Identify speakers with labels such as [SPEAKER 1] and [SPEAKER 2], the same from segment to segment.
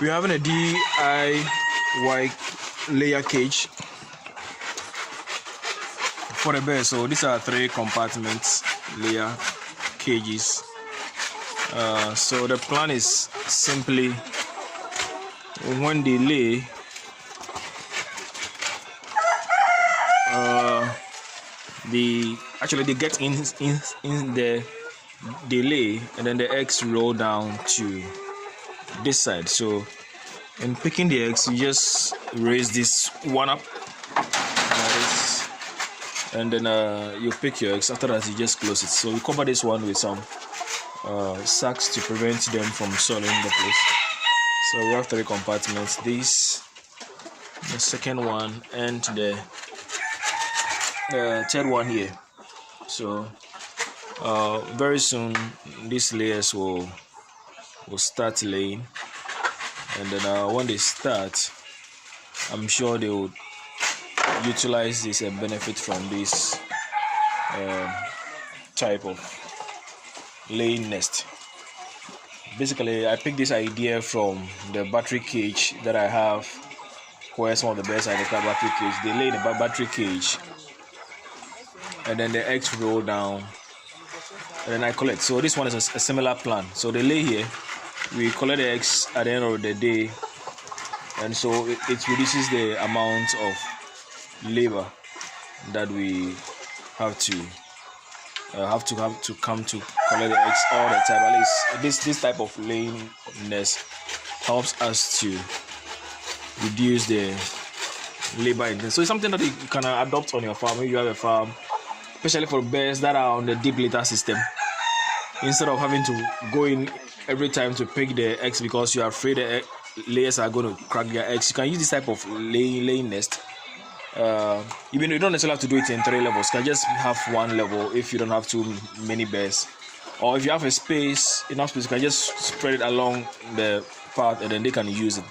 [SPEAKER 1] We're having a DIY layer cage for the bear. So these are 3 compartments layer cages. So the plan is simply when they lay, they get in the they lay, and then the eggs roll down to this side. So in picking the eggs, you just raise this one up like this, and then you pick your eggs. After that, you just close it. So you cover this one with some sacks to prevent them from soiling the place. So we have 3 compartments, this, the second one, and the third one here. So very soon these layers will start laying, and then when they start, I'm sure they will utilize this and benefit from this type of laying nest. Basically, I picked this idea from the battery cage that I have, where some of the bears are in the battery cage. They lay in the battery cage, and then the eggs roll down, and then I collect. So this one is a similar plan. So they lay here, we collect the eggs at the end of the day, and so it reduces the amount of labor that we have to come to collect the eggs all the time. At least this type of laying nest helps us to reduce the labor intensive. So it's something that you can adopt on your farm if you have a farm, especially for bears that are on the deep litter system. Instead of having to go in every time to pick the eggs because you are afraid the layers are going to crack their eggs, you can use this type of laying nest. Even you don't necessarily have to do it in 3 levels. You can just have 1 level if you don't have too many bears, or if you have enough space, you can just spread it along the path and then they can use it.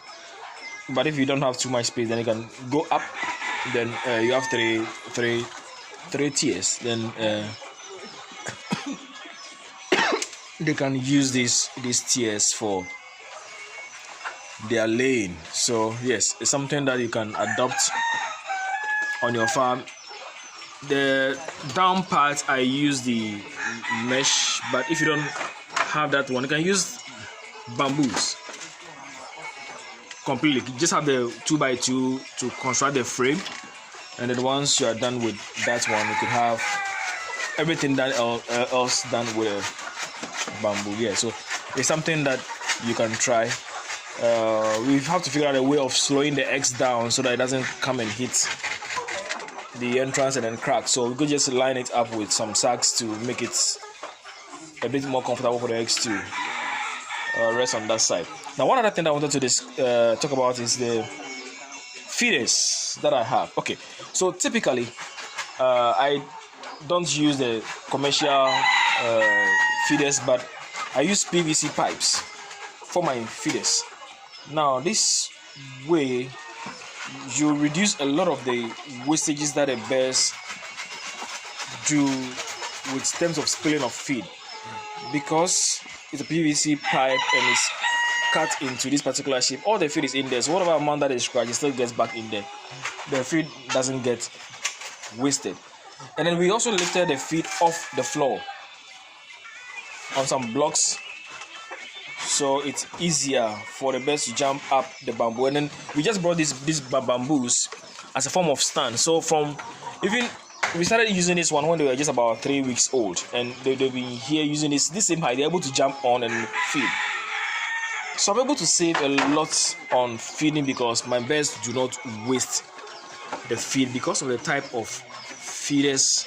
[SPEAKER 1] But if you don't have too much space, then you can go up. Then you have three tiers. Then they can use these tiers for their laying. So yes, it's something that you can adopt on your farm. The down part, I use the mesh, but if you don't have that one, you can use bamboos completely. You just have the 2x2 to construct the frame, and then once you are done with that one, you could have everything that else done with a bamboo. Yeah, so it's something that you can try. We have to figure out a way of slowing the eggs down so that it doesn't come and hit the entrance and then crack. So we could just line it up with some sacks to make it a bit more comfortable for the eggs to rest on that side. Now, one other thing that I wanted to talk about is the feeders that I have. Okay, so typically I don't use the commercial feeders, but I use PVC pipes for my feeders. Now, this way you reduce a lot of the wastages that the bears do with terms of spilling of feed, because it's a PVC pipe and it's cut into this particular shape. All the feed is in there, so whatever amount that is scratched, it still gets back in there. The feed doesn't get wasted. And then we also lifted the feed off the floor on some blocks, so it's easier for the bears to jump up the bamboo. And then we just brought these bamboos as a form of stand. So we started using this one when they were just about 3 weeks old, and they've been here using this same height. They're able to jump on and feed. So I'm able to save a lot on feeding because my bears do not waste the feed because of the type of feeders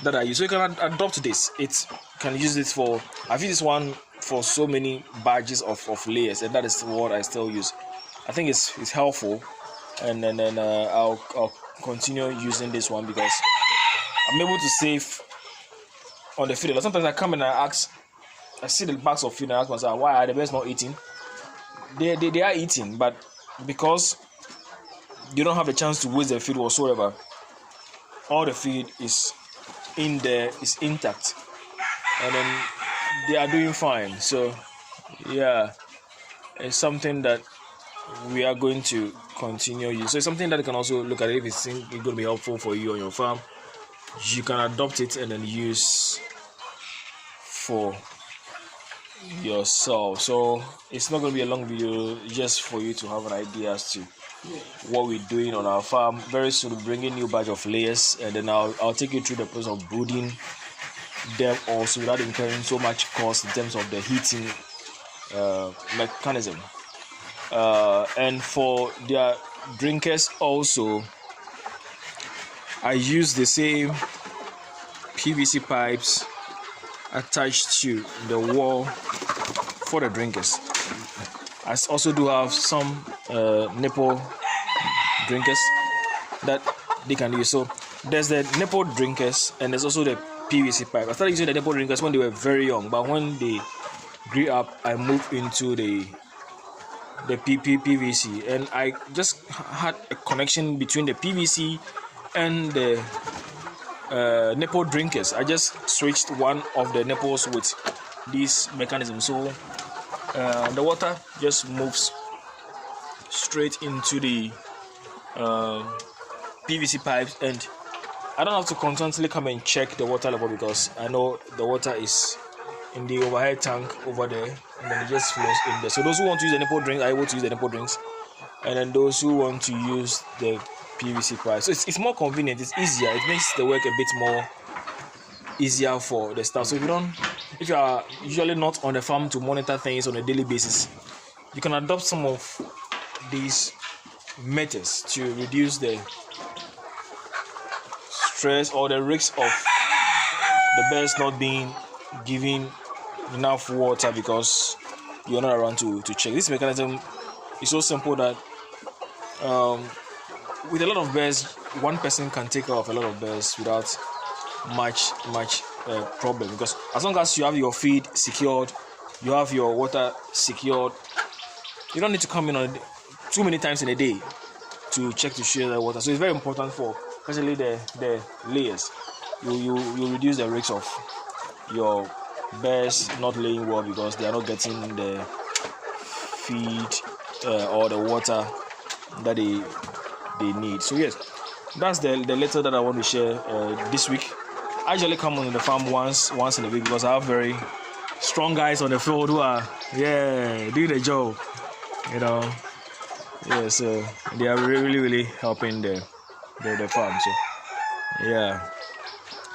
[SPEAKER 1] that I use. So you can adopt this. It can use it for, I've used this one for so many badges of layers, and that is what I still use. I think it's helpful, and then I'll continue using this one because I'm able to save on the feed. Sometimes I come and I see the bags of feed and I ask myself, why are the bears not eating? They are eating, but because you don't have a chance to waste the feed whatsoever, all the feed is in there, is intact, and then they are doing fine. So yeah, it's something that we are going to continue. So it's something that you can also look at it if it's going to be helpful for you on your farm. You can adopt it and then use for yourself. So it's not going to be a long video, just for you to have an idea as to what we're doing on our farm. Very soon we'll bring in new batch of layers, and then I'll take you through the process of brooding them also without incurring so much cost in terms of the heating mechanism. And for their drinkers also, I use the same PVC pipes attached to the wall for the drinkers. I also do have some nipple drinkers that they can use. So there's the nipple drinkers and there's also the PVC pipe. I started using the nipple drinkers when they were very young, but when they grew up, I moved into the PVC, and I just had a connection between the PVC and the nipple drinkers. I just switched one of the nipples with this mechanism, so the water just moves straight into the PVC pipes, and I don't have to constantly come and check the water level because I know the water is in the overhead tank over there, and then it just flows in there. So those who want to use the nipple drinks are able to use the nipple drinks, and then those who want to use the PVC pipe, so it's more convenient, it's easier, it makes the work a bit more easier for the staff. So if you are usually not on the farm to monitor things on a daily basis, you can adopt some of these methods to reduce the stress or the risk of the birds not being given enough water because you're not around to check. This mechanism is so simple that with a lot of birds, one person can take care of a lot of birds without much problem, because as long as you have your feed secured, you have your water secured, you don't need to come in on too many times in a day to check to share the water. So it's very important for especially the layers. You reduce the risk of your birds not laying well because they are not getting the feed or the water that they need. So yes, that's the letter that I want to share this week. I usually come on the farm once in a week because I have very strong guys on the field who are doing the job, so they are really helping the farm. So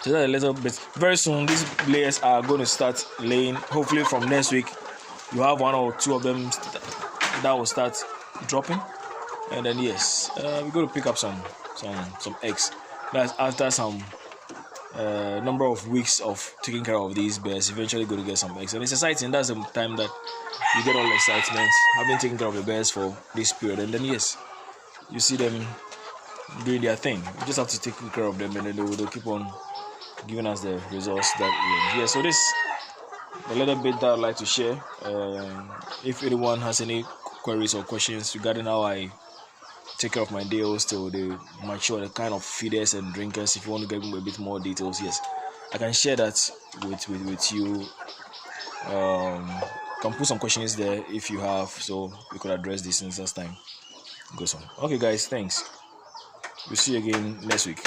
[SPEAKER 1] so that's a little bit. Very soon these layers are going to start laying. Hopefully from next week you have one or two of them that will start dropping, and then we're going to pick up some eggs. That's after some number of weeks of taking care of these bears. Eventually going to get some eggs, and it's exciting. That's the time that you get all the excitement having taken care of the bears for this period, and then you see them doing their thing. You just have to take care of them, and then they'll keep on giving us the results that we want. So this a little bit that I'd like to share. If anyone has any queries or questions regarding how I take care of my deals till they mature, the kind of feeders and drinkers, if you want to get a bit more details, I can share that with you. Can put some questions there if you have, so we could address this since last time goes on. Okay guys, thanks. We'll see you again next week.